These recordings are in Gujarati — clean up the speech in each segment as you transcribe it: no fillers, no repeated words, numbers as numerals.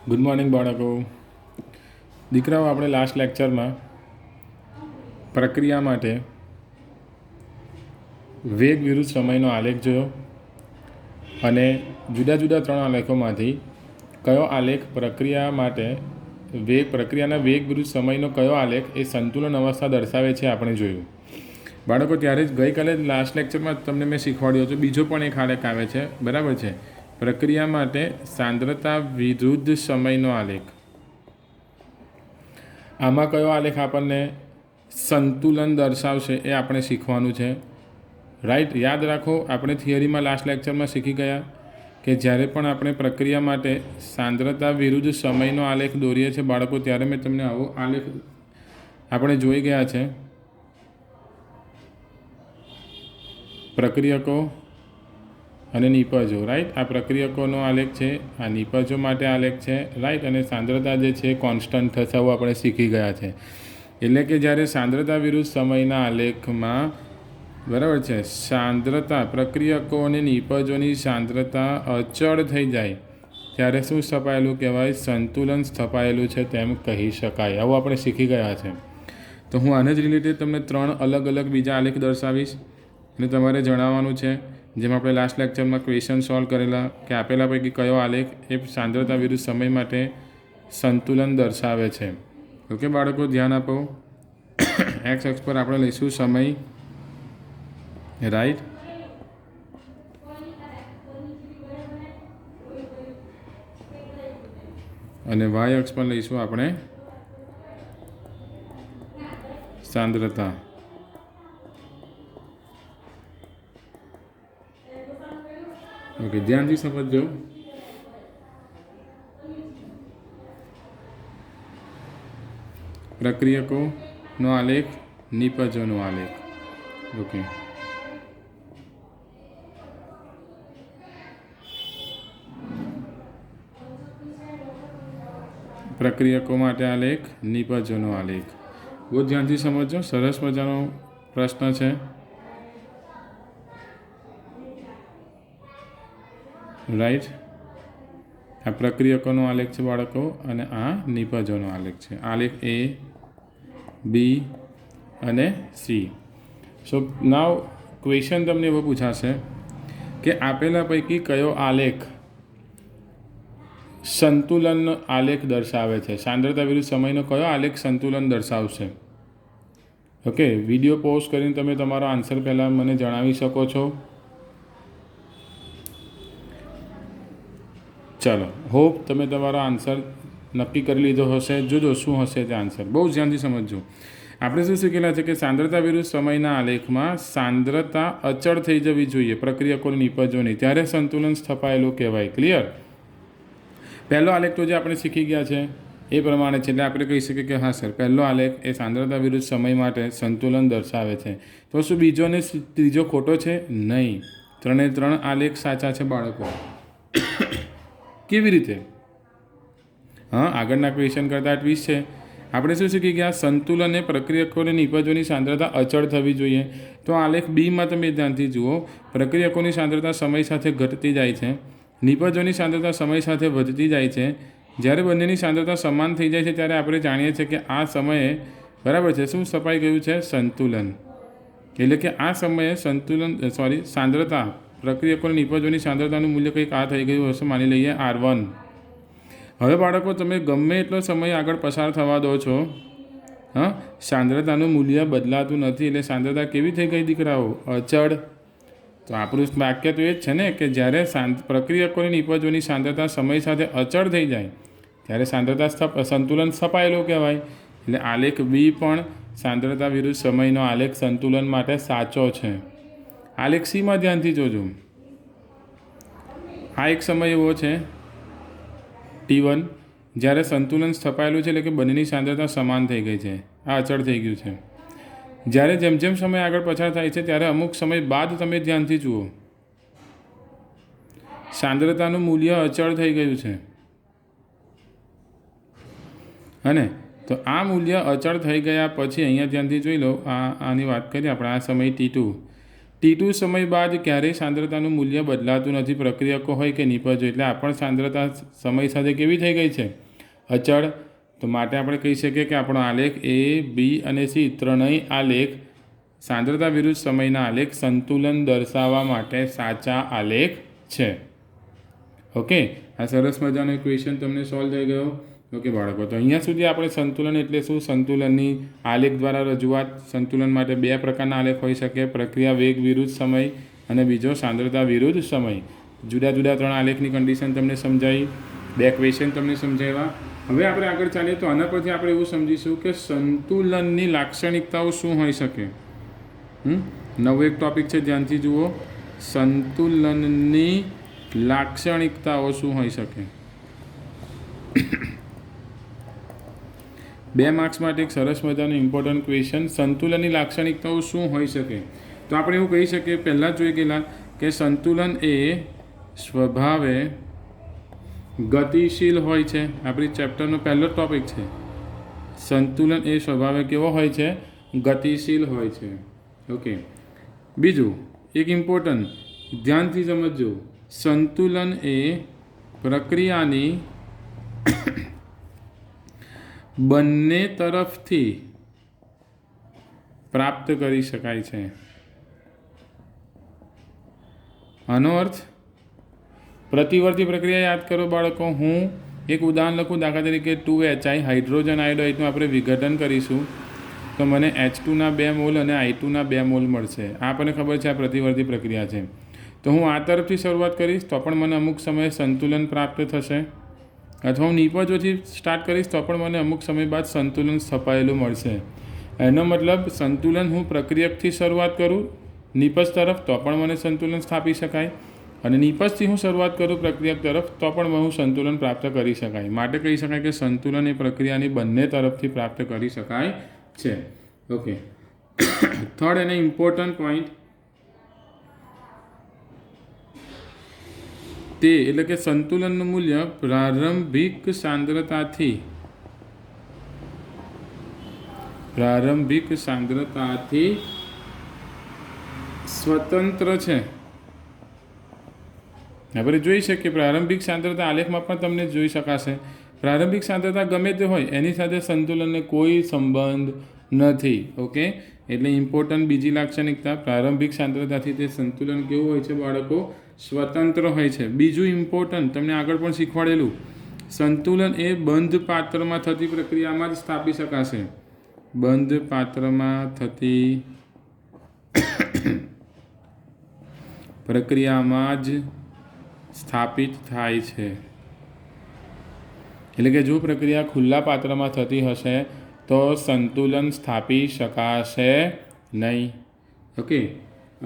ગુડ મોર્નિંગ બાળકો. દીકરાઓ, આપણે લાસ્ટ લેક્ચરમાં પ્રક્રિયા માટે વેગ વિરુદ્ધ સમયનો આલેખ જોયો અને જુદા જુદા 3 આલેખોમાંથી કયો આલેખ પ્રક્રિયાના વેગ વિરુદ્ધ સમયનો કયો આલેખ એ સંતુલન અવસ્થા દર્શાવે છે આપણે જોયું. બાળકો, ત્યારે જ ગઈકાલે લાસ્ટ લેક્ચરમાં તમને મેં શીખવાડ્યો હતો. બીજો પણ એક આલેખ આવે છે, બરાબર છે? પ્રક્રિયા માટે સાંદ્રતા વિરુદ્ધ સમયનો આલેખ. આમાં કયો આલેખ આપણને સંતુલન દર્શાવશે એ આપણે શીખવાનું છે, રાઈટ? યાદ રાખો, આપણે થિયરીમાં લાસ્ટ લેક્ચરમાં શીખી ગયા કે જ્યારે પણ આપણે પ્રક્રિયા માટે સાંદ્રતા વિરુદ્ધ સમયનો આલેખ દોરીએ છીએ બાળકો, ત્યારે મેં તમને આવો આલેખ આપણે જોઈ ગયા છે. પ્રક્રિયકો અને નિપજો, રાઈટ? આ પ્રક્રિયકોનો આલેખ છે, આ નિપજો માટે આલેખ છે, રાઈટ? અને સાંદ્રતા જે છે કોન્સ્ટન્ટ થશે, આવું આપણે શીખી ગયા છે. એટલે કે જ્યારે સાંદ્રતા વિરુદ્ધ સમયના આલેખમાં, બરાબર છે, સાંદ્રતા પ્રક્રિયકો અને નિપજોની સાંદ્રતા અચળ થઈ જાય ત્યારે શું સ્થપાયેલું કહેવાય? સંતુલન સ્થપાયેલું છે તેમ કહી શકાય. આવું આપણે શીખી ગયા છે. તો હું આને જ રિલેટેડ તમને 3 અલગ અલગ બીજા આલેખ દર્શાવીશ અને તમારે જણાવવાનું છે. જેમ આપણે લાસ્ટ લેક્ચરમાં ક્વેશ્ચન સોલ્વ કરેલા કે આપેલા પૈકી કયો આલેખ એ સાંદ્રતા વિરુદ્ધ સમય માટે સંતુલન દર્શાવે છે. ઓકે બાળકો, ધ્યાન આપો. એક્સ અક્ષ પર આપણે લઈશું સમય, રાઈટ? અને વાય અક્ષ પર લઈશું આપણે સાંદ્રતા. ઓકે, ધ્યાનથી સમજજો. પ્રક્રિયકોનો આલેખ, નિપજોનો આલેખ. ઓકે, પ્રક્રિયકો માટે આલેખ, નિપજોનો આલેખ. બહુ ધ્યાનથી સમજજો. સરસ મજાનો પ્રશ્ન છે, રાઈટ? આ પ્રક્રિયકોનો આલેખ છે બાળકો અને આ નિપજોનો આલેખ છે. આલેખ A, B અને C. સો નાવ ક્વેશ્ચન તમને એવો પૂછાશે કે આપેલા પૈકી કયો આલેખ સંતુલન આલેખ દર્શાવે છે? સાંદ્રતા વિરુદ્ધ સમયનો કયો આલેખ સંતુલન દર્શાવશે? ઓકે, વિડીયો પોઝ કરીને તમે તમારો આન્સર પહેલાં મને જણાવી શકો છો. ચાલો, હોપ તમે તમારો આન્સર નક્કી કરી લીધો હશે. જોજો શું હશે તે આન્સર. બહુ ધ્યાનથી સમજજો. આપણે શું શીખેલા છે કે સાંદ્રતા વિરુદ્ધ સમયના આલેખમાં સાંદ્રતા અચળ થઈ જવી જોઈએ પ્રક્રિયકોની નિપજોની, ત્યારે સંતુલન સ્થપાયેલું કહેવાય. ક્લિયર? પહેલો આલેખ તો જે આપણે શીખી ગયા છે એ પ્રમાણે છે, એટલે આપણે કહી શકીએ કે હા સર, પહેલો આલેખ એ સાંદ્રતા વિરુદ્ધ સમય માટે સંતુલન દર્શાવે છે. તો શું બીજો અને ત્રીજો ખોટો છે? નહીં, 3 આલેખ સાચા છે બાળકો. કેવી રીતે? હા, આગળના ક્વેશ્ચન કરતાં ટ્વીસ્ટ છે. આપણે શું શીખી ગયા? સંતુલન એ પ્રક્રિયકોની નિપજોની સાંદ્રતા અચળ થવી જોઈએ. તો આલેખ બીમાં તમે ધ્યાનથી જુઓ, પ્રક્રિયકોની સાંદ્રતા સમય સાથે ઘટતી જાય છે, નિપજોની સાંદ્રતા સમય સાથે વધતી જાય છે. જ્યારે બંનેની સાંદ્રતા સમાન થઈ જાય છે ત્યારે આપણે જાણીએ છીએ કે આ સમયે, બરાબર છે, શું સ્થપાઈ ગયું છે? સંતુલન. એટલે કે આ સમયે સાંદ્રતા પ્રક્રિયકોની નિપજોની સાંદ્રતાનું મૂલ્ય કંઈક આ થઈ ગયું હશે, માની લઈએ R1. હવે બાળકો, તમે ગમે એટલો સમય આગળ પસાર થવા દો છો, હા, સાંદ્રતાનું મૂલ્ય બદલાતું નથી. એટલે સાંદ્રતા કેવી થઈ ગઈ દીકરાઓ? અચળ. તો આપણું વાક્ય તો એ જ છે ને કે જ્યારે પ્રક્રિયકોની નિપજોની સાંદ્રતા સમય સાથે અચળ થઈ જાય ત્યારે સંતુલન સ્થપાયેલું કહેવાય. એટલે આલેખ બી પણ સાંદ્રતા વિરુદ્ધ સમયનો આલેખ સંતુલન માટે સાચો છે. આલેખ સીમાં ધ્યાનથી જોજો. આ એક સમય એવો છે T1 જ્યારે સંતુલન સ્થપાયેલું છે, એટલે કે બંનેની સાંદ્રતા સમાન થઈ ગઈ છે, આ અચળ થઈ ગયું છે. જ્યારે જેમ જેમ સમય આગળ પસાર થાય છે ત્યારે અમુક સમય બાદ તમે ધ્યાનથી જુઓ, સાંદ્રતાનું મૂલ્ય અચળ થઈ ગયું છે. અને તો આ મૂલ્ય અચળ થઈ ગયા પછી અહીંયા ધ્યાનથી જોઈ લો, આની વાત કરીએ આપણે. આ સમય T2 T2 સમય બાદ ક્યારેય સાંદ્રતાનું મૂલ્ય બદલાતું નથી, પ્રક્રિયકો હોય કે નિપજો. એટલે આ પણ સાંદ્રતા સમય સાથે કેવી થઈ ગઈ છે? અચળ. તો માટે આપણે કહી શકીએ કે આપણો આલેખ A, B અને C ત્રણેય આલેખ સાંદ્રતા વિરુદ્ધ સમયના આલેખ સંતુલન દર્શાવવા માટે સાચા આલેખ છે. ઓકે, આ સરસ મજાનો ક્વેશ્ચન તમને સોલ્વ થઈ ગયો. ઓકે બાળકો, તો અહીંયા સુધી આપણે સંતુલન એટલે શું, સંતુલનની આલેખ દ્વારા રજૂઆત. સંતુલન માટે બે પ્રકારના આલેખ હોઈ શકે, પ્રક્રિયા વેગ વિરુદ્ધ સમય અને બીજો સાંદ્રતા વિરુદ્ધ સમય. જુદા જુદા ત્રણ આલેખની કન્ડિશન તમને સમજાવી, બે ક્વેશ્ચન તમને સમજાવ્યા. હવે આપણે આગળ ચાલીએ તો આના પરથી આપણે એવું સમજીશું કે સંતુલનની લાક્ષણિકતાઓ શું હોઈ શકે. નવો એક ટોપિક છે, ધ્યાનથી જુઓ. સંતુલનની લાક્ષણિકતાઓ શું હોઈ શકે. 2 માર્ક્સ માટે એક સરસ મજાનું ઇમ્પોર્ટન્ટ ક્વેશ્ચન. સંતુલનની લાક્ષણિકતાઓ શું હોઈ શકે? તો આપણે એવું કહી શકીએ, પહેલાં જોઈ ગયેલા કે સંતુલન એ સ્વભાવે ગતિશીલ હોય છે. આપણી ચેપ્ટરનો પહેલો ટોપિક છે. સંતુલન એ સ્વભાવે કેવો હોય છે? ગતિશીલ હોય છે. ઓકે, બીજું એક ઇમ્પોર્ટન્ટ, ધ્યાનથી સમજજો. સંતુલન એ પ્રક્રિયાની બંને તરફથી પ્રાપ્ત કરી શકાય છે. આનો અર્થ, પ્રતિવર્તી પ્રક્રિયા યાદ કરો બાળકો. હું એક ઉદાહરણ લખું, દાખલા તરીકે 2HI હાઇડ્રોજન આયોડાઇડનું આપણે વિઘટન કરીશું તો મને H2ના 2 મોલ અને I2ના 2 મોલ મળશે. આ આપણને ખબર છે આ પ્રતિવર્તી પ્રક્રિયા છે. તો હું આ તરફથી શરૂઆત કરીશ તો પણ મને અમુક સમયે સંતુલન પ્રાપ્ત થશે, અથવા હું નિપજોથી સ્ટાર્ટ કરીશ તો પણ મને અમુક સમય બાદ સંતુલન સ્થપાયેલું મળશે. એનો મતલબ સંતુલન હું પ્રક્રિયકથી શરૂઆત કરું નિપજ તરફ તો પણ મને સંતુલન સ્થાપી શકાય, અને નિપજથી હું શરૂઆત કરું પ્રક્રિયક તરફ તો પણ હું સંતુલન પ્રાપ્ત કરી શકાય. માટે કહી શકાય કે સંતુલન એ પ્રક્રિયાની બંને તરફથી પ્રાપ્ત કરી શકાય છે. ઓકે, થર્ડ અને ઇમ્પોર્ટન્ટ પોઈન્ટ તે એટલે કે સંતુલનનું મૂલ્ય પ્રારંભિક સાંદ્રતાથી સ્વતંત્ર છે. આપણે જોઈ શકીએ પ્રારંભિક સાંદ્રતા આલેખમાં પણ તમને જોઈ શકાશે. પ્રારંભિક સાંદ્રતા ગમે તે હોય એની સાથે સંતુલનને કોઈ સંબંધ નથી. ઓકે, એટલે ઇમ્પોર્ટન્ટ બીજી લાક્ષણિકતા, પ્રારંભિક સાંદ્રતાથી તે સંતુલન કેવું હોય છે બાળકો? સ્વતંત્ર હોય છે. બીજું ઇમ્પોર્ટન્ટ, તમને આગળ પણ શીખવાડેલું, સંતુલન એ બંધ પાત્રમાં થતી પ્રક્રિયામાં જ સ્થાપી શકાશે. બંધ પાત્રમાં થતી પ્રક્રિયામાં જ સ્થાપિત થાય છે. એટલે કે જો પ્રક્રિયા ખુલ્લા પાત્રમાં થતી હશે તો સંતુલન સ્થાપી શકાશે નહીં. ઓકે,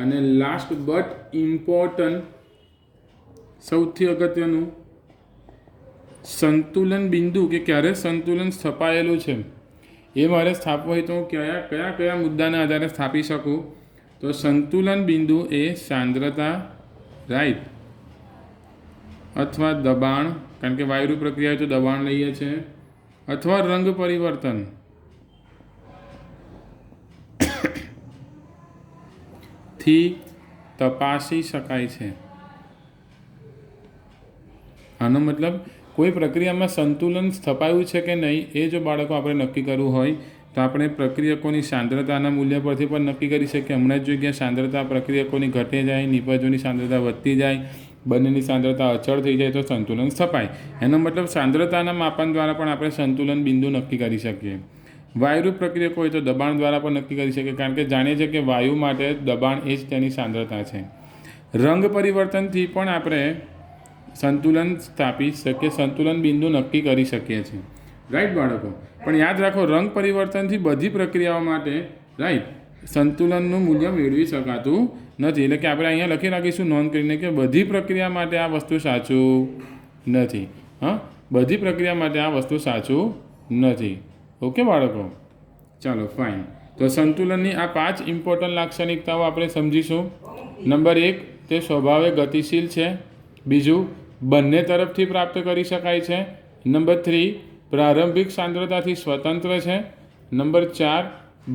અને લાસ્ટ બટ ઇમ્પોર્ટન્ટ, સૌથી અગત્યનું, સંતુલન બિંદુ કે ક્યારે સંતુલન સ્થપાયેલું છે એ મારે સ્થાપવું હોય તો હું કયા મુદ્દાના આધારે સ્થાપી શકું? તો સંતુલન બિંદુ એ સાંદ્રતા, રાઈટ, અથવા દબાણ, કારણ કે વાયુ પ્રક્રિયા હોય તો દબાણ લઈએ છીએ, અથવા રંગ પરિવર્તન થી તપાસી શકાય છે. આનો મતલબ કોઈ પ્રક્રિયામાં સંતુલન સ્થપાયું છે કે નહીં એ જો બાળકો આપણે નક્કી કરવું હોય તો આપણે પ્રક્રિયકોની સાંદ્રતાના મૂલ્ય પરથી પણ નક્કી કરી શકીએ. હમણાં જ જોઈ ગયા સાંદ્રતા પ્રક્રિયકોની ઘટે જાય, નિપજોની સાંદ્રતા વધતી જાય, બંનેની સાંદ્રતા અચળ થઈ જાય તો સંતુલન સ્થપાય. એનો મતલબ સાંદ્રતાના માપન દ્વારા પણ આપણે સંતુલન બિંદુ નક્કી કરી શકીએ. વાયુ પ્રક્રિયકો હોય તો દબાણ દ્વારા પણ નક્કી કરી શકીએ, કારણ કે જાણીએ છીએ કે વાયુ માટે દબાણ એ જ તેની સાંદ્રતા છે. રંગ પરિવર્તનથી પણ આપણે સંતુલન સ્થાપી શકીએ, સંતુલન બિંદુ નક્કી કરી શકીએ છીએ. રાઈટ બાળકો? પણ યાદ રાખો, રંગ પરિવર્તનથી બધી પ્રક્રિયાઓ માટે, રાઈટ, સંતુલનનું મૂલ્ય મેળવી શકાતું નથી. એટલે કે આપણે અહીંયા લખી રાખીશું નોંધ કરીને કે બધી પ્રક્રિયા માટે આ વસ્તુ સાચું નથી. બધી પ્રક્રિયા માટે આ વસ્તુ સાચું નથી. ઓકે બાળકો, ચાલો ફાઇન. તો સંતુલનની આ 5 ઇમ્પોર્ટન્ટ લાક્ષણિકતાઓ આપણે સમજીશું. નંબર 1, તે સ્વભાવે ગતિશીલ છે. બીજું, બંને તરફથી પ્રાપ્ત કરી શકાય છે. નંબર 3, પ્રારંભિક સાંદ્રતાથી સ્વતંત્ર છે. નંબર 4,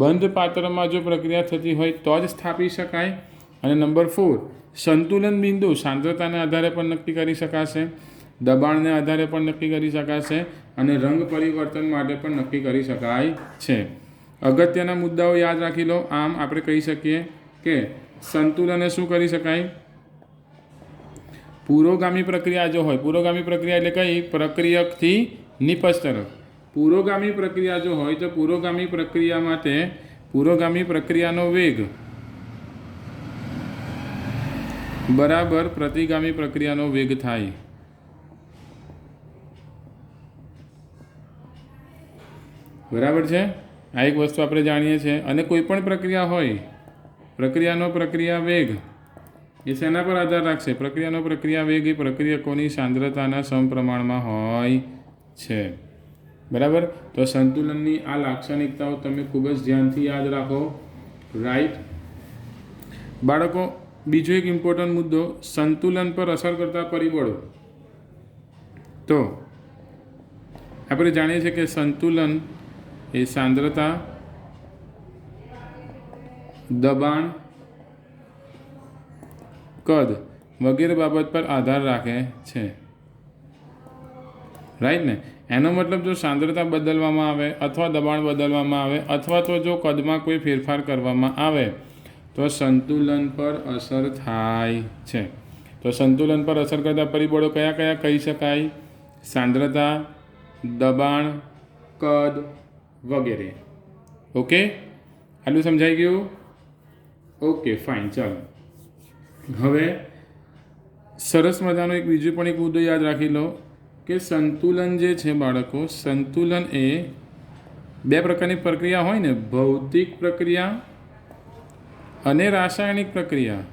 બંધ પાત્રમાં જો પ્રક્રિયા થતી હોય તો જ સ્થાપી શકાય. અને નંબર 4, સંતુલન બિંદુ સાંદ્રતાને આધારે પણ નક્કી કરી શકાશે, દબાણને આધારે પણ નક્કી કરી શકાશે અને રંગ પરિવર્તન માટે પણ નક્કી કરી શકાય છે. અગત્યના મુદ્દાઓ યાદ રાખી લો. આમ આપણે કહી શકીએ કે સંતુલનને શું કરી શકાય? પુરોગામી પ્રક્રિયા જો હોય, પુરોગામી પ્રક્રિયા એટલે કઈ? પ્રક્રિયકથી નિપજ તરફ. પુરોગામી પ્રક્રિયા જો હોય તો પુરોગામી પ્રક્રિયા માટે પુરોગામી પ્રક્રિયાનો વેગ બરાબર પ્રતિગામી પ્રક્રિયાનો વેગ થાય. બરાબર છે? આ એક વસ્તુ આપણે જાણીએ છીએ. અને કોઈ પણ પ્રક્રિયા હોય, પ્રક્રિયાનો પ્રક્રિયા વેગ એ શેના પર આધાર રાખશે? પ્રક્રિયાનો પ્રક્રિયા વેગ એ પ્રક્રિયકોની સાંદ્રતાના સમપ્રમાણમાં હોય છે. બરાબર? તો સંતુલનની આ લાક્ષણિકતાઓ તમે ખૂબ જ ધ્યાનથી યાદ રાખો. રાઈટ બાળકો? બીજો એક ઇમ્પોર્ટન્ટ મુદ્દો, સંતુલન પર અસર કરતા પરિબળો. તો આપણે જાણીએ છીએ કે સંતુલન એ સાંદ્રતા, દબાણ, કદ વગેરે બાબત પર આધાર રાખે છે. રાઈટ ને? એનો મતલબ જો સાંદ્રતા બદલવામાં આવે અથવા દબાણ બદલવામાં આવે અથવા તો જો કદમાં કોઈ ફેરફાર કરવામાં આવે તો સંતુલન પર અસર થાય છે. તો સંતુલન પર અસર કરતા પરિબળો કયા કયા કહી શકાય? સાંદ્રતા, દબાણ, કદ વગેરે. ઓકે, આટલું સમજાઈ ગયું? Okay, fine. ચાલો હવે સરસ મજાનો એક બીજો પણ એક મુદ્દો યાદ રાખી લો કે સંતુલન જે છે બાળકો, સંતુલન એ બે પ્રકારની પ્રક્રિયા હોય ને, ભૌતિક પ્રક્રિયા અને રાસાયણિક પ્રક્રિયા.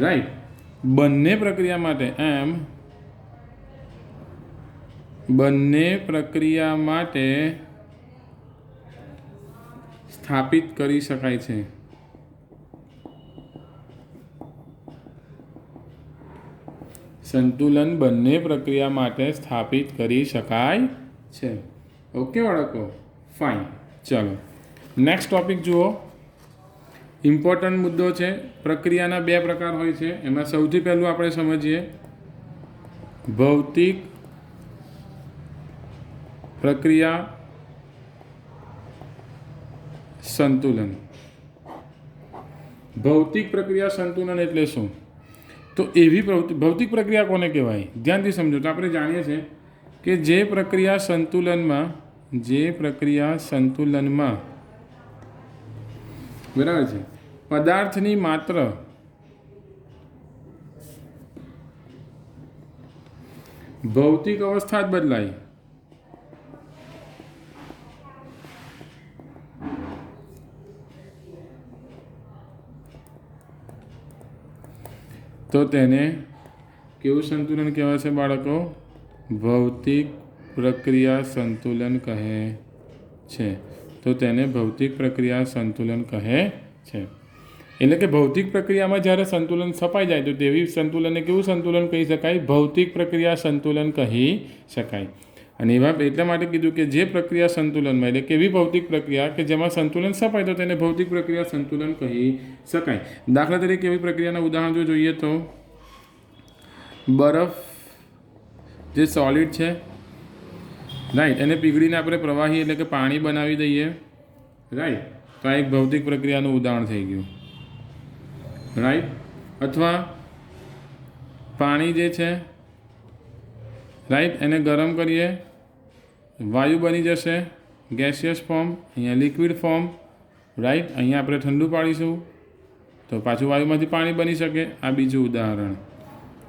રાઈટ? બંને પ્રક્રિયા માટે બંને પ્રક્રિયા માટે સ્થાપિત કરી શકાય છે. સંતુલન બંને પ્રક્રિયા માટે સ્થાપિત કરી શકાય છે. ઓકે બાળકો? ફાઇન. ચાલો નેક્સ્ટ ટોપિક જુઓ. ઇમ્પોર્ટન્ટ મુદ્દો છે. પ્રક્રિયાના બે પ્રકાર હોય છે. એમાં સૌથી પહેલું આપણે સમજીએ ભૌતિક પ્રક્રિયા સંતુલન. ભૌતિક પ્રક્રિયા સંતુલન એટલે શું? તો એવી ભૌતિક પ્રક્રિયા કોને કહેવાય? ધ્યાનથી સમજો. તો આપણે જાણીએ છીએ કે જે પ્રક્રિયા સંતુલનમાં બરાબર છે, પદાર્થની માત્ર ભૌતિક અવસ્થા જ બદલાય તો તેને કેવું સંતુલન કહેવાય છે બાળકો? ભૌતિક પ્રક્રિયા સંતુલન કહે છે. તો તેને ભૌતિક પ્રક્રિયા સંતુલન કહે છે. એટલે કે ભૌતિક પ્રક્રિયામાં જ્યારે સંતુલન સ્થપાઈ જાય તો તેવી સંતુલનને કેવું સંતુલન કહી શકાય? ભૌતિક પ્રક્રિયા સંતુલન કહી શકાય. અને એવા એટલા માટે કીધું કે જે પ્રક્રિયા સંતુલનમાં, એટલે કે એવી ભૌતિક પ્રક્રિયા કે જેમાં સંતુલન સ્થપાય તો તેને ભૌતિક પ્રક્રિયા સંતુલન કહી શકાય. દાખલા તરીકે એવી પ્રક્રિયાના ઉદાહરણ જો જોઈએ તો બરફ જે સોલિડ છે, રાઈટ, એને પીગળીને આપણે પ્રવાહી એટલે કે પાણી બનાવી દઈએ. રાઈટ? તો આ એક ભૌતિક પ્રક્રિયાનું ઉદાહરણ થઈ ગયું. રાઈટ? અથવા પાણી જે છે, રાઈટ, એને ગરમ કરીએ, વાયુ બની જશે, ગેસિયસ ફોર્મ, અહીંયા લિક્વિડ ફોર્મ. રાઈટ? અહીંયા આપણે ઠંડુ પાડીશું તો પાછું વાયુમાંથી પાણી બની શકે. આ બીજું ઉદાહરણ.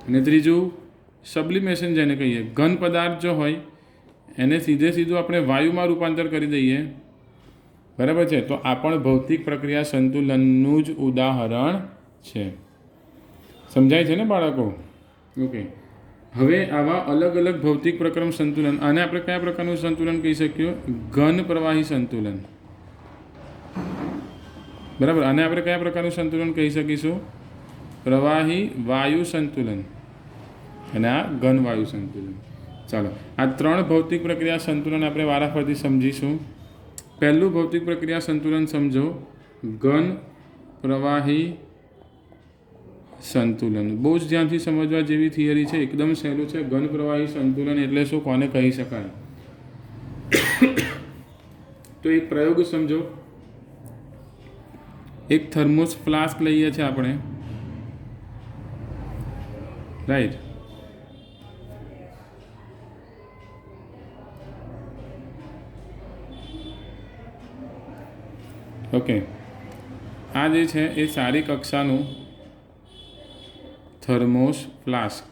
અને ત્રીજું સબ્લિમેશન જેને કહીએ, ઘન પદાર્થ જો હોય એને સીધું આપણે વાયુમાં રૂપાંતર કરી દઈએ. બરાબર છે? તો આ પણ ભૌતિક પ્રક્રિયા સંતુલનનું જ ઉદાહરણ છે. સમજાય છે ને બાળકો? ઓકે. હવે આવા અલગ અલગ ભૌતિક પ્રક્રમ સંતુલન, આને આપણે કયા પ્રકારનું સંતુલન કહી શકીએ? ઘન પ્રવાહી સંતુલન. બરાબર? આને આપણે કયા પ્રકારનું સંતુલન કહી શકીશું? પ્રવાહી વાયુ સંતુલન અને આ ઘન વાયુ સંતુલન. ચાલો આ ત્રણ ભૌતિક પ્રક્રિયા સંતુલન આપણે વારાફરતી સમજીશું. પહેલું ભૌતિક પ્રક્રિયા સંતુલન સમજો, ઘન પ્રવાહી સંતુલન. બહુ જ ધ્યાનથી સમજવા જેવી થિયરી છે, એકદમ સહેલું છે. ઘન પ્રવાહી સંતુલન એટલે શું, કોને કહી શકાય? તો એક પ્રયોગ સમજો. એક થર્મોસ ફ્લાસ્ક લઈએ છીએ આપણે, રાઈટ. ઓકે, આ જે છે એ સારી કક્ષાનું થર્મોસ ફ્લાસ્ક.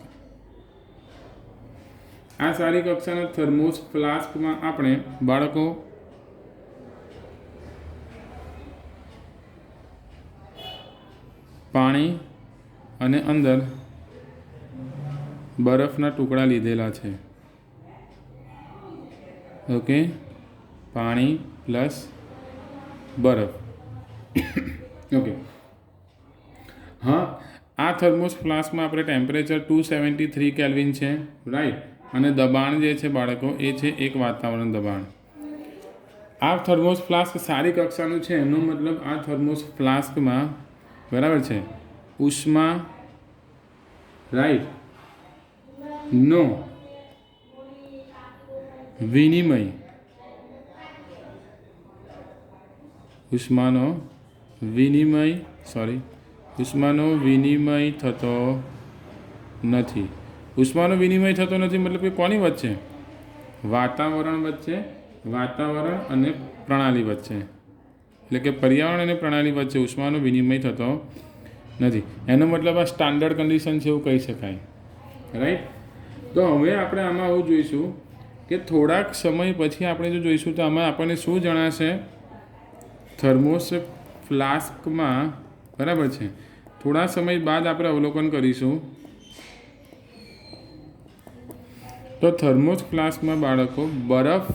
આ સારી કક્ષાના થર્મોસ ફ્લાસ્કમાં આપણે બાળકો પાણી અને અંદર બરફના ટુકડા લીધેલા છે. ઓકે, પાણી પ્લસ બરફ. ઓકે, હા, આ થર્મોસ ફ્લાસ્કમાં આપણે ટેમ્પરેચર 273 કેલ્વિન છે, રાઈટ. અને દબાણ જે છે બાળકો એ છે એક વાતાવરણ દબાણ. આ થર્મોસ ફ્લાસ્ક સારી કક્ષાનું છે, એનો મતલબ આ થર્મોસ ફ્લાસ્કમાં બરાબર છે ઉષ્મા, રાઈટ, નો વિનિમય, ઉષ્માનો વિનિમય થતો નથી. ઉષ્માનો વિનિમય થતો નથી મતલબ કે કોની વચ્ચે? વાતાવરણ વચ્ચે, વાતાવરણ અને પ્રણાલી વચ્ચે, એટલે કે પર્યાવરણ અને પ્રણાલી વચ્ચે ઉષ્માનો વિનિમય થતો નથી. એનો મતલબ આ સ્ટાન્ડર્ડ કન્ડિશન છે એવું કહી શકાય, રાઈટ. તો હવે આપણે આમાં આવું જોઈશું કે થોડાક સમય પછી આપણે જો જોઈશું તો આમાં આપણને શું જણાશે? થર્મોસ ફ્લાસ્કમાં, બરાબર છે, થોડા સમય બાદ આપણે અવલોકન કરીશું. તો થર્મોસ ફ્લાસ્કમાં બાળકો બરફ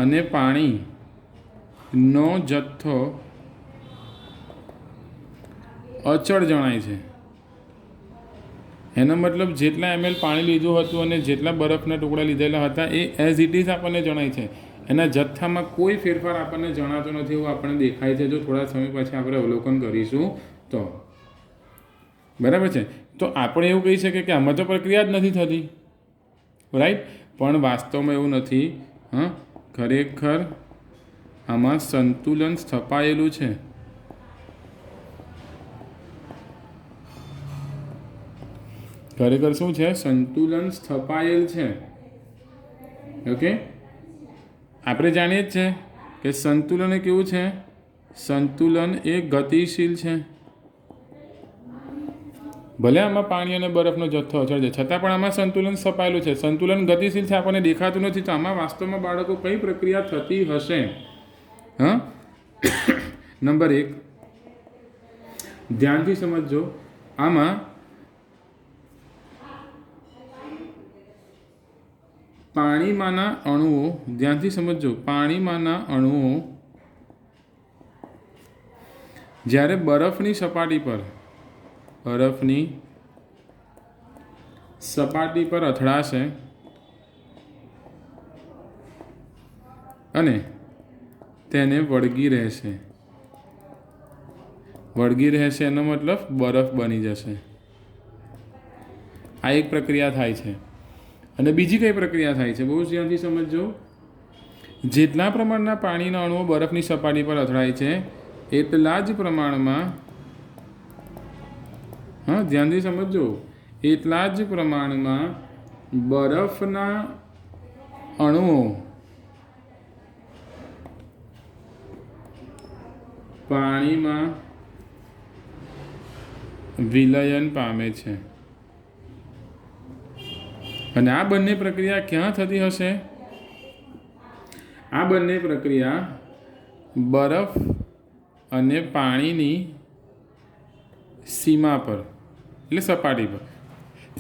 અને પાણીનો જથ્થો અચળ જણાય છે. એનો મતલબ જેટલા ml પાણી લીધું હતું અને જેટલા બરફના ટુકડા લીધેલા હતા એ એઝ ઇટ ઇઝ આપણને જણાય છે. એના જથ્થામાં કોઈ ફેરફાર આપણને જણાતો નથી એવું આપણને દેખાય છે જો થોડા સમય પછી આપણે અવલોકન કરીશું તો, બરાબર છે. તો આપણે એવું કહી શકીએ કે આમાં તો પ્રક્રિયા જ નથી થતી, રાઈટ. પણ વાસ્તવમાં એવું નથી. ખરેખર આમાં સંતુલન સ્થપાયેલું છે. ખરેખર શું છે? સંતુલન સ્થપાયેલ છે. ઓકે, આપણે જાણીએ જ છે કે સંતુલન એ કેવું છે? સંતુલન એ ગતિશીલ છે. ભલે આમાં પાણી અને બરફનો જથ્થો અચળ છે છતાં પણ આમાં સંતુલન સ્થપાયેલું છે. સંતુલન ગતિશીલ છે, આપણને દેખાતું નથી. તો આમાં વાસ્તવમાં બાળકો કઈ પ્રક્રિયા થતી હશે? નંબર 1 ધ્યાનથી સમજજો. આમાં પાણીમાંના અણુઓ, ધ્યાનથી સમજજો, પાણીમાંના અણુઓ જ્યારે બરફની સપાટી પર અથડાશે અને તેને વળગી રહેશે એનો મતલબ બરફ બની જશે. આ એક પ્રક્રિયા થાય છે. અને બીજી કઈ પ્રક્રિયા થાય છે? બહુ ધ્યાનથી સમજજો. જેટલા પ્રમાણના પાણીના અણુઓ બરફની સપાટી પર અથડાય છે એટલા જ પ્રમાણમાં, ધ્યાનથી સમજજો, એટલા જ પ્રમાણમાં બરફના અણુઓ પાણીમાં વિલયન પામે છે. અને આ બંને પ્રક્રિયા ક્યાં થતી હશે? આ બંને પ્રક્રિયા બરફ અને પાણીની સીમા પર, એટલે સપાટી પર.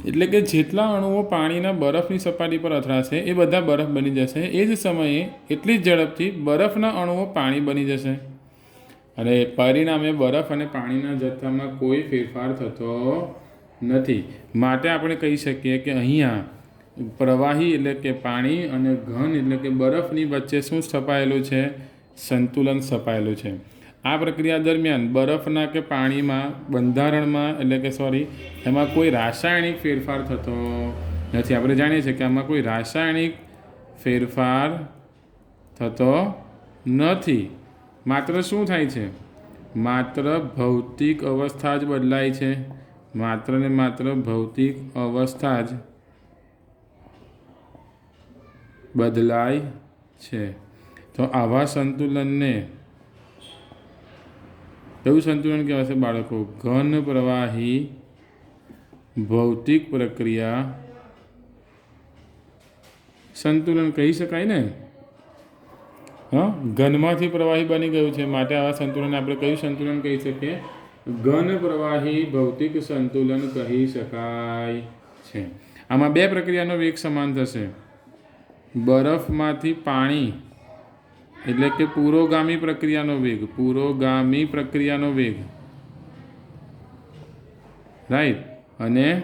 એટલે કે જેટલા અણુઓ પાણીના બરફની સપાટી પર અથડાશે એ બધા બરફ બની જશે. એ જ સમયે એટલી જ ઝડપથી બરફના અણુઓ પાણી બની જશે અને પરિણામે બરફ અને પાણીના જથ્થામાં કોઈ ફેરફાર થતો નથી. માટે આપણે કહી શકીએ કે અહીંયા પ્રવાહી એટલે કે પાણી અને ઘન એટલે કે બરફની વચ્ચે શું સ્થપાયેલું છે? સંતુલન સ્થપાયેલું છે. આ પ્રક્રિયા દરમિયાન બરફના કે પાણીમાં બંધારણમાં એટલે કે એમાં કોઈ રાસાયણિક ફેરફાર થતો નથી. આપણે જાણીએ છીએ કે આમાં કોઈ રાસાયણિક ફેરફાર થતો નથી. માત્ર શું થાય છે? માત્ર ભૌતિક અવસ્થા જ બદલાય છે. માત્ર ને માત્ર ભૌતિક અવસ્થા જ બદલાય છે. તો આવા સંતુલનને કયું સંતુલન કહેવાશે બાળકો? ઘન પ્રવાહી ભૌતિક પ્રક્રિયા સંતુલન કહી શકાય ને. ઘનમાંથી પ્રવાહી બની ગયું છે માટે આવા સંતુલન આપણે કયું સંતુલન કહી શકીએ? ઘન પ્રવાહી ભૌતિક સંતુલન કહી શકાય છે. આમાં બે પ્રક્રિયાનો વેગ સમાન થશે. બરફમાંથી પાણી એટલે કે પુરોગામી પ્રક્રિયાનો વેગ, પુરોગામી પ્રક્રિયાનો વેગ, રાઈટ, અને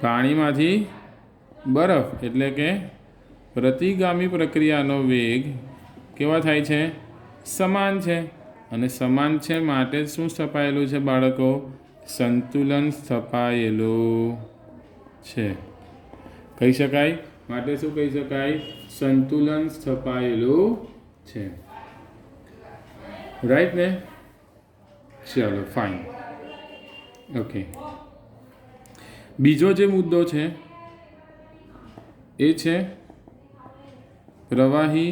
પાણીમાંથી બરફ એટલે કે પ્રતિગામી પ્રક્રિયાનો વેગ કેવા થાય છે? સમાન છે. અને સમાન છે માટે શું સ્થપાયેલું છે બાળકો? સંતુલન સ્થપાયેલું છે. કહી શકાય. માટે શું કહી શકાય? સંતુલન સ્થપાયેલું છે. રાઈટ ને? ચાલો ફાઇન. ઓકે, બીજો જે મુદ્દો છે એ છે પ્રવાહી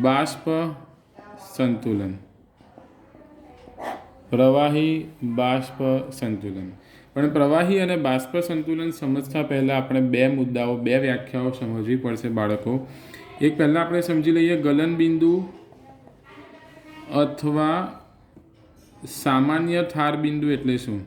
બાષ્પ સંતુલન. પ્રવાહી બાષ્પ સંતુલન. પણ પ્રવાહી અને બાષ્પ સંતુલન સમજતા પહેલાં આપણે બે મુદ્દાઓ, બે વ્યાખ્યાઓ સમજવી પડશે બાળકો. એક પહેલાં આપણે સમજી લઈએ ગલનબિંદુ અથવા સામાન્ય થાર બિંદુ એટલે શું?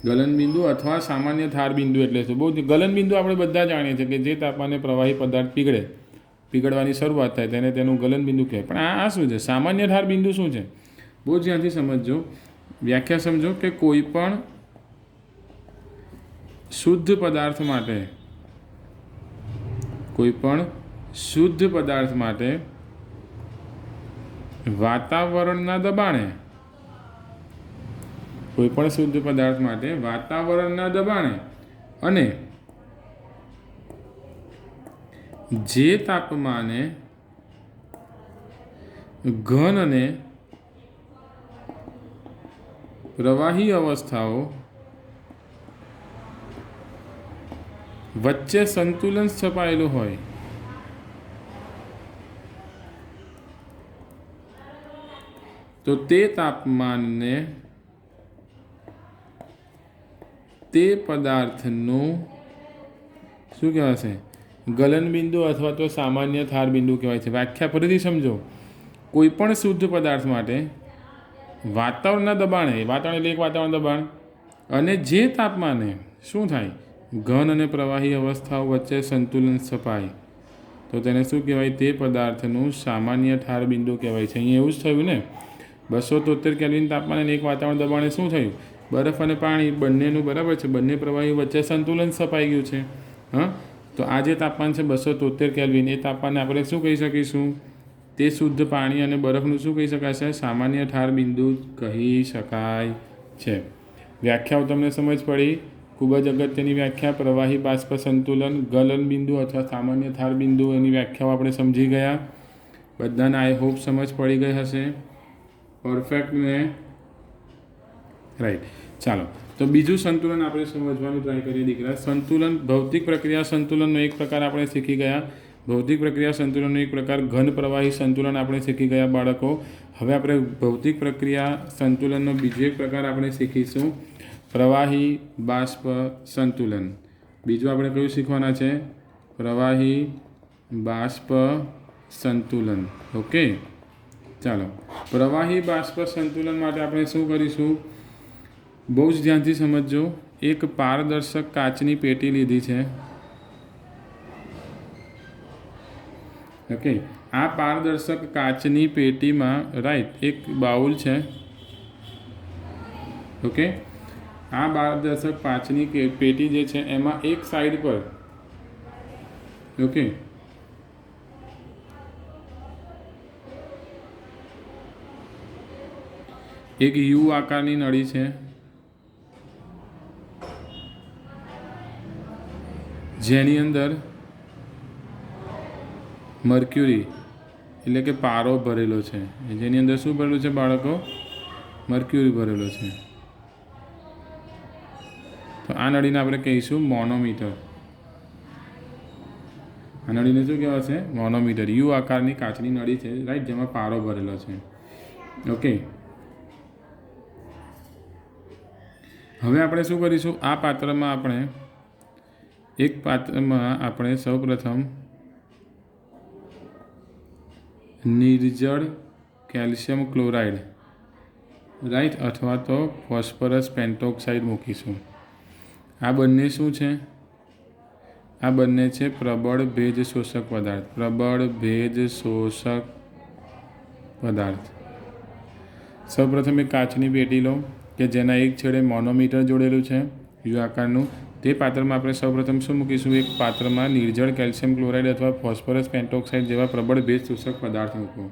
ગલનબિંદુ અથવા સામાન્ય થાર બિંદુ એટલે શું? ગલનબિંદુ આપણે બધા જાણીએ છીએ કે જે તાપમાને પ્રવાહી પદાર્થ પીગળવાની શરૂઆત થાય તેને તેનું ગલનબિંદુ કહેવાય. પણ આ શું છે? સામાન્ય થાર બિંદુ શું છે? બહુ ધ્યાનથી સમજજો, વ્યાખ્યા સમજો કે કોઈ પણ શુદ્ધ પદાર્થ માટે વાતાવરણના દબાણે, કોઈ પણ શુદ્ધ પદાર્થ માટે વાતાવરણના દબાણે અને જે તાપમાને ઘન અને પ્રવાહી અવસ્થાઓ વચ્ચે સંતુલન સ્થપાયેલું હોય તો તે તાપમાનને તે પદાર્થનું શું કહેવાશે? ગલનબિંદુ અથવા તો સામાન્ય થાર બિંદુ કહેવાય છે. વ્યાખ્યા ફરીથી સમજો. કોઈ પણ શુદ્ધ પદાર્થ માટે વાતાવરણના દબાણે, વાતાવરણ એટલે એક વાતાવરણ દબાણ, અને જે તાપમાને શું થાય? ઘન અને પ્રવાહી અવસ્થાઓ વચ્ચે સંતુલન સ્થપાય તો તેને શું કહેવાય? તે પદાર્થનું સામાન્ય થાર બિંદુ કહેવાય છે. અહીંયા એવું જ થયું ને. 273 કેલ્વિન તાપમાન અને એક વાતાવરણ દબાણે શું થયું? બરફ અને પાણી બંનેનું બરાબર છે, બંને પ્રવાહી વચ્ચે સંતુલન સ્થપાઈ ગયું છે. તો આ જે તાપમાન છે 273 કેલ્વિન, એ તાપમાનને આપણે શું કહી શકીશું? તે શુદ્ધ પાણી અને બરફનું શું કહી શકાશે? સામાન્ય થાર બિંદુ કહી શકાય છે. વ્યાખ્યાઓ તમને સમજ પડી? ખૂબ જ અગત્યની વ્યાખ્યા. પ્રવાહી બાષ્પ સંતુલન, ગલન બિંદુ અથવા સામાન્ય થાર બિંદુ, એની વ્યાખ્યાઓ આપણે સમજી ગયા. બધાને આઈ હોપ સમજ પડી ગઈ હશે. પરફેક્ટ ને? રાઈટ. ચાલો, તો બીજું સંતુલન આપણે સમજવાનું ટ્રાય કરીએ દીકરા. સંતુલન, ભૌતિક પ્રક્રિયા સંતુલનનો એક પ્રકાર આપણે શીખી ગયા. ભૌતિક પ્રક્રિયા સંતુલનનો એક પ્રકાર ઘન પ્રવાહી સંતુલન આપણે શીખી ગયા બાળકો. હવે આપણે ભૌતિક પ્રક્રિયા સંતુલનનો બીજો એક પ્રકાર આપણે શીખીશું, પ્રવાહી બાષ્પ સંતુલન. બીજું આપણે કયું શીખવાના છે? પ્રવાહી બાષ્પ સંતુલન. ઓકે, ચાલો. પ્રવાહી બાષ્પ સંતુલન માટે આપણે શું કરીશું? બહુ જ ધ્યાનથી સમજજો. એક પારદર્શક કાચની પેટી લીધી છે. ઓકે, આ પારદર્શક કાચની પેટીમાં રાઈટ એક બાઉલ છે. ઓકે, આ પારદર્શક કાચની પેટી જે છે એમાં એક સાઈડ પર ઓકે એક યુ આકારની નળી છે, જેની અંદર મર્ક્યુરી એટલે કે પારો ભરેલો છે. જેની અંદર શું ભરેલું છે બાળકો? મર્ક્યુરી ભરેલો છે. તો આ નળીને આપણે કહીશું મોનોમીટર. આ નળીને શું કહેવાશે? મોનોમીટર. યુ આકારની કાચની નળી છે, રાઈટ, જેમાં પારો ભરેલો છે. ઓકે, હવે આપણે શું કરીશું? આ પાત્રમાં આપણે સૌપ્રથમ નિર્જળ કેલ્શિયમ ક્લોરાઇડ, રાઈટ, અથવા તો ફોસ્ફરસ પેન્ટોક્સાઇડ મૂકીશું. આ બંને શું છે? આ બંને છે પ્રબળ ભેજ શોષક પદાર્થ. પ્રબળ ભેજ શોષક પદાર્થ. સૌપ્રથમ એક કાચની પેટી લો કે જેના એક છેડે મોનોમીટર જોડેલું છે યુ આકારનું. તે પાત્રમાં આપણે સૌપ્રથમ શું મૂકીશું? એક પાત્રમાં નિર્જળ કેલ્શિયમ ક્લોરાઇડ અથવા ફોસ્ફરસ પેન્ટોક્સાઇડ જેવા પ્રબળ ભેજ શોષક પદાર્થ મૂકવો.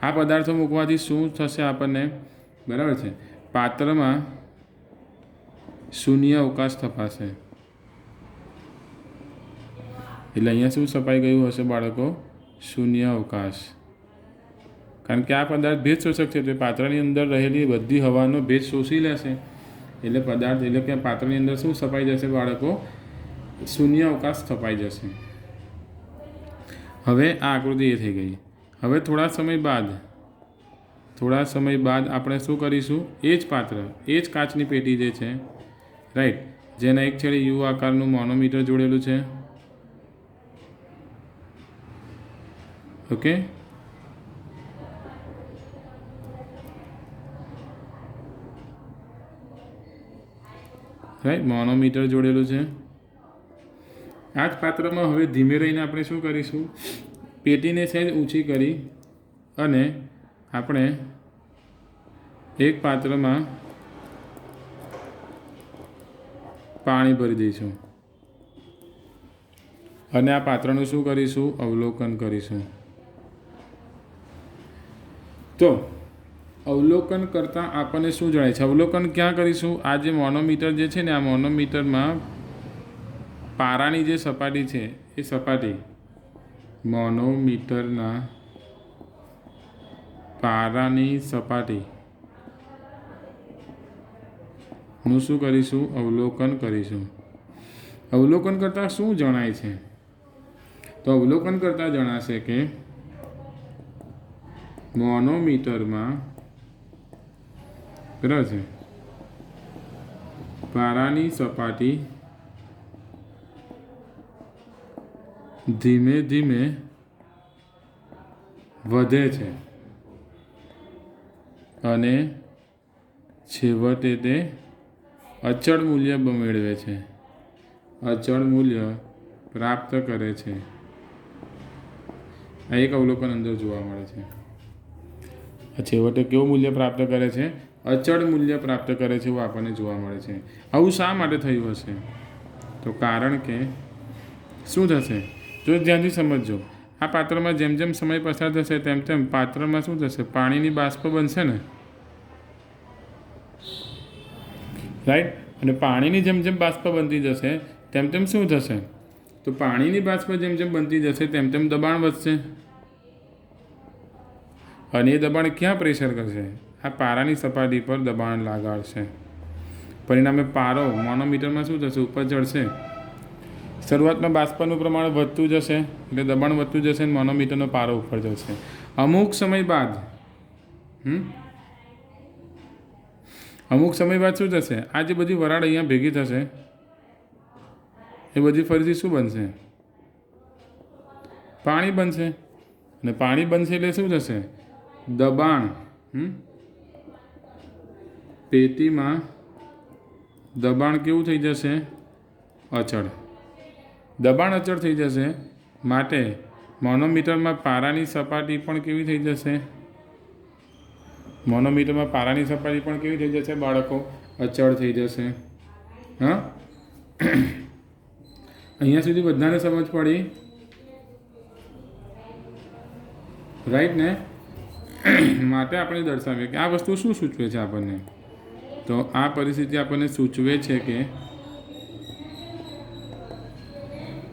આ પદાર્થો મૂકવાથી શું થશે આપણને? બરાબર છે, પાત્રમાં શૂન્ય અવકાશ તપાશે. એટલે અહીંયા શું છપાઈ ગયું હશે બાળકો? શૂન્ય અવકાશ. કારણ કે આ પદાર્થ ભેજ શોષક છે, તો પાત્રની અંદર રહેલી બધી હવાનો ભેજ શોષી લેશે. એટલે કે પાત્રની અંદર શું છપાઈ જશે બાળકો? શૂન્ય અવકાશ છપાઈ જશે. હવે આ આકૃતિ એ થઈ ગઈ. હવે થોડા સમય બાદ આપણે શું કરીશું? એ જ કાચની પેટી જે છે, રાઈટ, જેના એક છેડે યુ આકારનું મોનોમીટર જોડેલું છે. ઓકે, રાઈટ, મોનોમીટર જોડેલું છે. આ જ પાત્રમાં હવે ધીમે રહીને આપણે શું કરીશું? પેટીને સહેજ ઊંચી કરી અને આપણે એક પાત્રમાં પાણી ભરી દઈશું અને આ પાત્રનું શું કરીશું? અવલોકન કરીશું. તો અવલોકન કરતાં આપણને શું જણાય છે? અવલોકન ક્યાં કરીશું? આ જે મોનોમીટર જે છે ને, આ મોનોમીટરમાં પારાની જે સપાટી છે એ સપાટી મોનોમીટરના પારાની સપાટીનું શું કરીશું? અવલોકન કરીશું. અવલોકન કરતાં શું જણાય છે? તો અવલોકન કરતાં જણાશે કે મોનોમીટરમાં બરાબર છે પારાની સપાટી ધીમે ધીમે વધે છે અને છેવટે તે અચળ મૂલ્ય મેળવે છે, અચળ મૂલ્ય પ્રાપ્ત કરે છે. આ એક અવલોકન અંદર જોવા મળે છે. છેવટે કેવું મૂલ્ય પ્રાપ્ત કરે છે? અચળ મૂલ્ય પ્રાપ્ત કરે છે, એવું આપણને જોવા મળે છે. આવું શા માટે થયું હશે? તો કારણ કે શું થશે? જો ધ્યાનથી સમજજો. આ પાત્રમાં જેમ જેમ સમય પસાર થશે તેમ તેમ પાત્રમાં શું થશે? પાણીની બાષ્પ બનશે ને, રાઈટ. અને પાણીની જેમ જેમ બાષ્પ બનતી જશે તેમ તેમ શું થશે? તો પાણીની બાષ્પ જેમ જેમ બનતી જશે તેમ તેમ દબાણ વધશે. અને એ દબાણ ક્યાં પ્રેશર કરશે? આ પારાની સપાટી પર દબાણ લગાડશે. પરિણામે પારો મોનોમીટરમાં શું થશે? ઉપર ચડશે. શરૂઆતમાં બાષ્પનું પ્રમાણ વધતું જશે એટલે દબાણ વધતું જશે અને મોનોમીટરનો પારો ઉપર જશે. અમુક સમય બાદ શું થશે? આ જે બધી વરાળ અહીંયા ભેગી થશે એ બધી ફરીથી શું બનશે? પાણી બનશે. અને પાણી બનશે એટલે શું થશે? દબાણ પેટીમાં દબાણ કેવું થઈ જશે? અચળ. દબાણ અચળ થઈ જશે માટે મોનોમીટરમાં પારાની સપાટી પણ કેવી થઈ જશે? મોનોમીટરમાં પારાની સપાટી પણ કેવી થઈ જશે બાળકો? અચળ થઈ જશે. હા, અહીંયા સુધી બધાને સમજ પડી, રાઈટ ને? માટે આપણે દર્શાવીએ કે આ વસ્તુ શું સૂચવે છે આપણને. તો આ પરિસ્થિતિ આપણને સૂચવે છે કે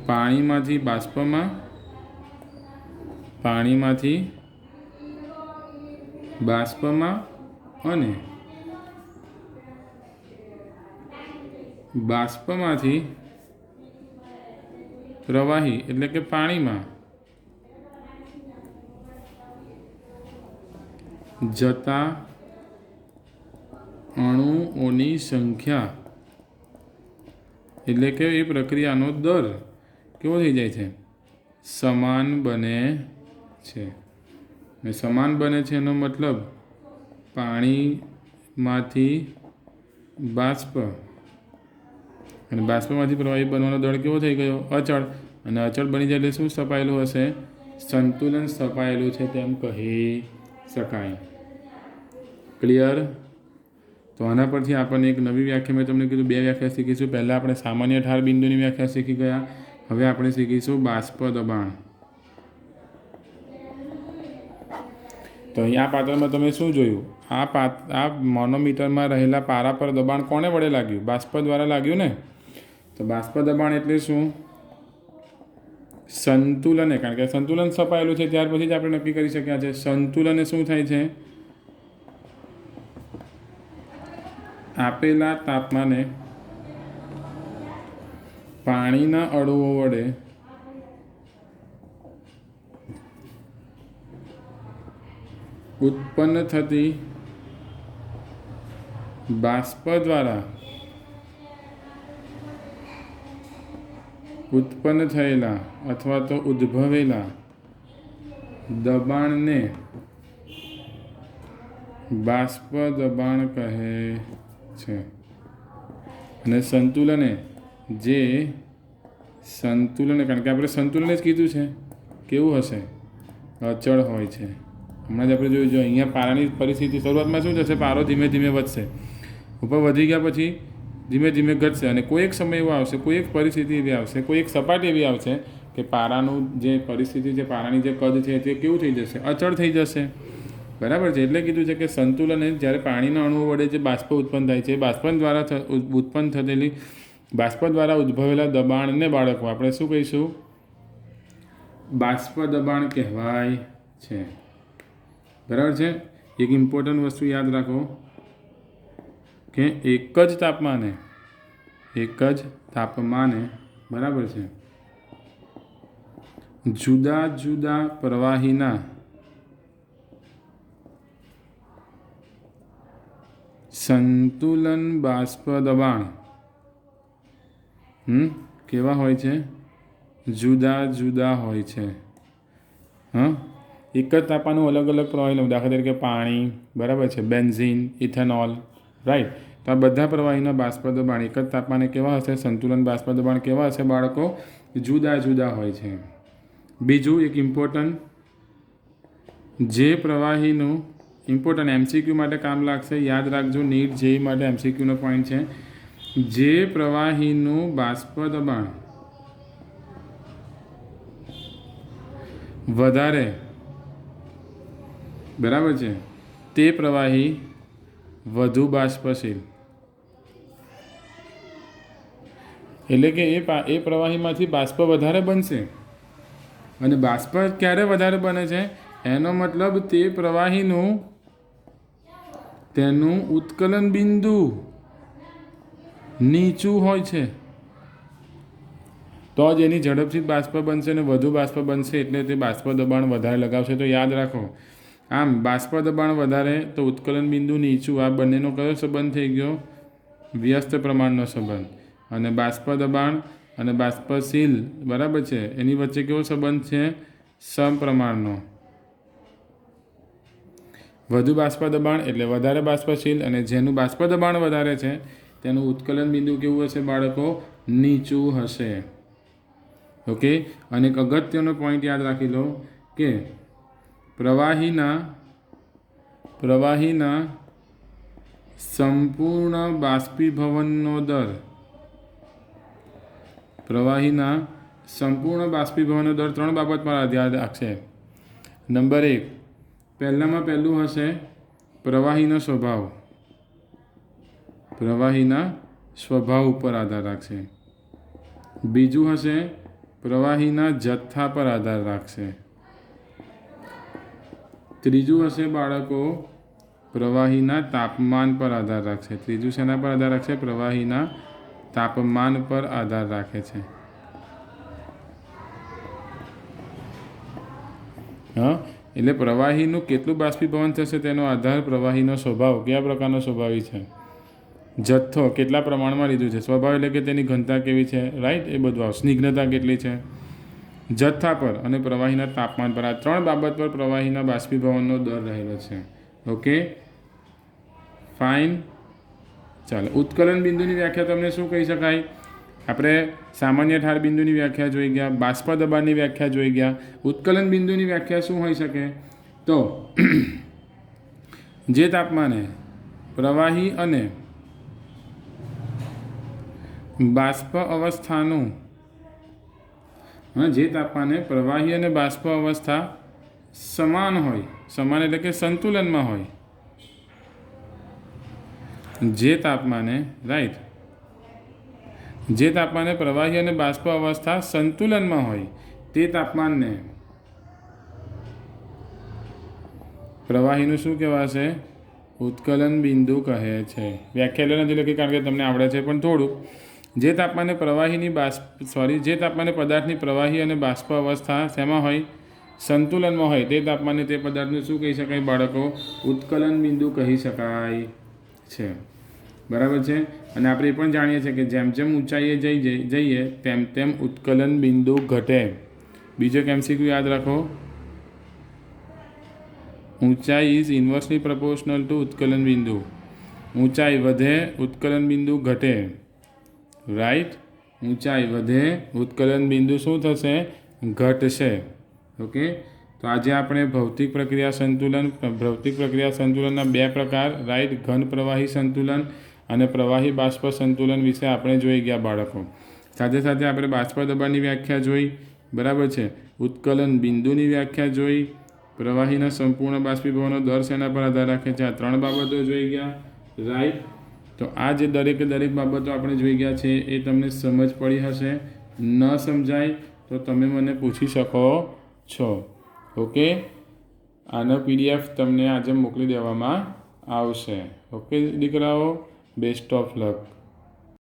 પાણીમાંથી બાષ્પમાં અને બાષ્પમાંથી પ્રવાહી એટલે કે પાણીમાં જતા અણુઓની સંખ્યા એટલે કે એ પ્રક્રિયાનો દર કેવો થઈ જાય છે? સમાન બને છે. અને સમાન બને છે એનો મતલબ પાણીમાંથી બાષ્પ અને બાષ્પમાંથી પ્રવાહી બનવાનો દર કેવો થઈ ગયો? અચળ. અને અચળ બની જાય એટલે શું સ્થપાયેલું હશે? સંતુલન સ્થપાયેલું છે તેમ કહી શકાય. ક્લિયર? તો આના પરથી આપણને એક નવી વ્યાખ્યા, મેં તમને કીધું 2 વ્યાખ્યા શીખીશું. પહેલાં આપણે સામાન્ય ઠાર બિંદુની વ્યાખ્યા શીખી ગયા. હવે આપણે શીખીશું બાષ્પ દબાણ. તો અહીંયા પાત્રમાં તમે શું જોયું? આ મોનોમીટરમાં રહેલા પારા પર દબાણ કોને વડે લાગ્યું? બાષ્પ દ્વારા લાગ્યું ને? તો બાષ્પ દબાણ એટલે શું? સંતુલને, કારણ કે સંતુલન સ્થપાયેલું છે ત્યાર પછી જ આપણે નક્કી કરી શક્યા છે. સંતુલને શું થાય છે? આપેલા તાપમાને પાણીના અણુઓ વડે ઉત્પન્ન થતી બાષ્પ દ્વારા ઉત્પન્ન થયેલા અથવા તો ઉદ્ભવેલા દબાણને બાષ્પ દબાણ કહે છે. અને સંતુલને, જે સંતુલન, કારણ કે આપણે સંતુલન જ કીધું છે, કેવું હશે? અચળ હોય છે. હમણાં જ આપણે જોયું, જો અહીંયા પારાની પરિસ્થિતિ શરૂઆતમાં શું થશે? પારો ધીમે ધીમે વધશે, ઉપર વધી ગયા પછી ધીમે ધીમે ઘટશે. અને કોઈ એક સમય એવો આવશે, કોઈ એક પરિસ્થિતિ એવી આવશે, કોઈ એક સપાટી એવી આવશે કે પારાનું જે પરિસ્થિતિ છે, પારાની જે કદ છે તે કેવું થઈ જશે? અચળ થઈ જશે. બરાબર છે? એટલે કીધું છે કે સંતુલન જ્યારે પાણીના અણુઓ વડે જે બાષ્પ ઉત્પન્ન થાય છે, બાષ્પ દ્વારા ઉત્પન્ન થયેલી બાષ્પ દ્વારા ઉદ્ભવેલા દબાણને બાળકો આપણે શું કહીશું? બાષ્પ દબાણ કહેવાય છે. બરાબર છે? એક ઇમ્પોર્ટન્ટ વસ્તુ યાદ રાખો કે એક જ તાપમાને બરાબર છે, જુદા જુદા પ્રવાહીના સંતુલન બાષ્પ દબાણ કેવા હોય છે? જુદા જુદા હોય છે. એક જ તાપમાનનું અલગ અલગ પ્રવાહી લઉં, દાખલા તરીકે પાણી, બરાબર છે, બેન્ઝીન, ઇથેનોલ, રાઈટ? તો આ બધા પ્રવાહીના બાષ્પ દબાણ એક જ તાપમાને કેવા હશે? સંતુલન બાષ્પ દબાણ કેવા હશે બાળકો? જુદા જુદા હોય છે. બીજું એક ઇમ્પોર્ટન્ટ, જે પ્રવાહીનું ઇમ્પોર્ટન્ટ MCQ માટે કામ લાગશે, યાદ રાખજો. નીટ જેઈ માટે MCQનો પોઈન્ટ છે. જે પ્રવાહીનું બાષ્પ દબાણ વધારે, બરાબર છે, તે પ્રવાહી વધુ બાષ્પશીલ. એટલે કે એ પ્રવાહીમાંથી બાષ્પ વધારે બનશે. અને બાષ્પ ક્યારે વધારે બને છે? એનો મતલબ તે પ્રવાહીનું તેનું ઉત્કલન બિંદુ નીચું હોય છે, તો જ એની ઝડપથી બાષ્પ બનશે અને વધુ બાષ્પ બનશે, એટલે તે બાષ્પ દબાણ વધારે લગાવશે. તો યાદ રાખો, આમ બાષ્પ દબાણ વધારે તો ઉત્કલન બિંદુ નીચું, આ બંનેનો કયો સંબંધ થઈ ગયો? વ્યસ્ત પ્રમાણનો સંબંધ. અને બાષ્પ દબાણ અને બાષ્પશીલ, બરાબર છે, એની વચ્ચે કેવો સંબંધ છે? સમપ્રમાણનો. વધુ બાષ્પ દબાણ એટલે વધારે બાષ્પશીલ, અને જેનું બાષ્પ દબાણ વધારે છે તેનું ઉત્કલન બિંદુ કેવું હશે બાળકો? નીચું હશે. ઓકે? અને એક અગત્યનો પોઈન્ટ યાદ રાખી લો કે પ્રવાહીના સંપૂર્ણ બાષ્પીભવનનો દર પ્રવાહીના સંપૂર્ણ બાષ્પીભવનનો દર 3 બાબત પર આધાર રાખશે. નંબર 1, પહેલામાં પહેલું હશે પ્રવાહીનો સ્વભાવ. પ્રવાહીના સ્વભાવ ઉપર આધાર રાખશે. બીજું હશે પ્રવાહીના જથ્થા પર આધાર રાખશે. ત્રીજું હશે બાળકો પ્રવાહીના તાપમાન પર આધાર રાખશે. ત્રીજું શેના પર આધાર રાખશે? પ્રવાહીના તાપમાન પર આધાર રાખે છે. હા, એટલે પ્રવાહીનું કેટલું બાષ્પીભવન થશે તેનો આધાર પ્રવાહીનો સ્વભાવ, કયા પ્રકારનો સ્વભાવી છે. જથ્થો કેટલા પ્રમાણમાં લીધું છે, સ્વભાવ એટલે કે તેની ઘનતા કેવી છે, રાઈટ, એ બધું આવશે. સ્નિગ્ધતા કેટલી છે, જથ્થા પર અને પ્રવાહીના તાપમાન પર. આ 3 બાબત પર પ્રવાહીના બાષ્પીભવનનો દર રહેલો છે. Okay, fine. ચાલો, ઉત્કલન બિંદુની વ્યાખ્યા તમને શું કહી શકાય? આપણે સામાન્ય ઠાર બિંદુની વ્યાખ્યા જોઈ ગયા, બાષ્પ દબાણની વ્યાખ્યા જોઈ ગયા. ઉત્કલન બિંદુની વ્યાખ્યા શું હોઈ શકે? તો જે તાપમાને પ્રવાહી અને બાષ્પ અવસ્થાનું જે તાપમાને પ્રવાહી અને બાષ્પ અવસ્થા સમાન હોય, સમાન એટલે કે સંતુલનમાં હોય, જે તાપમાને, રાઈટ, જે તાપમાને પ્રવાહી અને બાષ્પ અવસ્થા સંતુલનમાં હોય તે તાપમાનને પ્રવાહીનું શું કહેવાશે? ઉત્કલન બિંદુ કહે છે. વ્યાખ્યા નથી લખી કારણ કે તમને આવડે છે, પણ થોડુંક. જે તાપમાને જે તાપમાને પદાર્થની પ્રવાહી અને બાષ્પ અવસ્થા શેમાં હોય? સંતુલનમાં હોય તે તાપમાને તે પદાર્થને શું કહી શકાય બાળકો? ઉત્કલન બિંદુ કહી શકાય છે. બરાબર છે. અને આપણે એ પણ જાણીએ છીએ કે જેમ જેમ ઊંચાઈએ જઈએ તેમ તેમ ઉત્કલન બિંદુ ઘટે. બીજો MCQ યાદ રાખો, ઊંચાઈ ઇઝ ઇન્વર્સલી પ્રપોર્શનલ ટુ ઉત્કલન બિંદુ. ઊંચાઈ વધે, ઉત્કલન બિંદુ ઘટે, રાઈટ. ઊંચાઈ વધે, ઉત્કલન બિંદુ શું થશે? ઘટશે. ઓકે, તો આજે આપણે ભૌતિક પ્રક્રિયા સંતુલનના 2 પ્રકાર, રાઈટ, ઘન પ્રવાહી સંતુલન અને પ્રવાહી બાષ્પ સંતુલન વિશે આપણે જોઈ ગયા બાળકો. સાથે સાથે આપણે બાષ્પ દબાણની વ્યાખ્યા જોઈ, બરાબર છે, ઉત્કલન બિંદુની વ્યાખ્યા જોઈ, પ્રવાહીના સંપૂર્ણ બાષ્પીભવનનો દર શેના પર આધાર રાખે છે, આ 3 બાબતો જોઈ ગયા, રાઈટ. તો આ જે દરેક બાબતો આપણે જોઈ ગયા છે એ તમને સમજ પડી હશે. ન સમજાય તો તમે મને પૂછી શકો છો. ઓકે, આનો PDF તમને આજે મોકલી દેવામાં આવશે. ઓકે દીકરાઓ, બેસ્ટ ઓફ લક.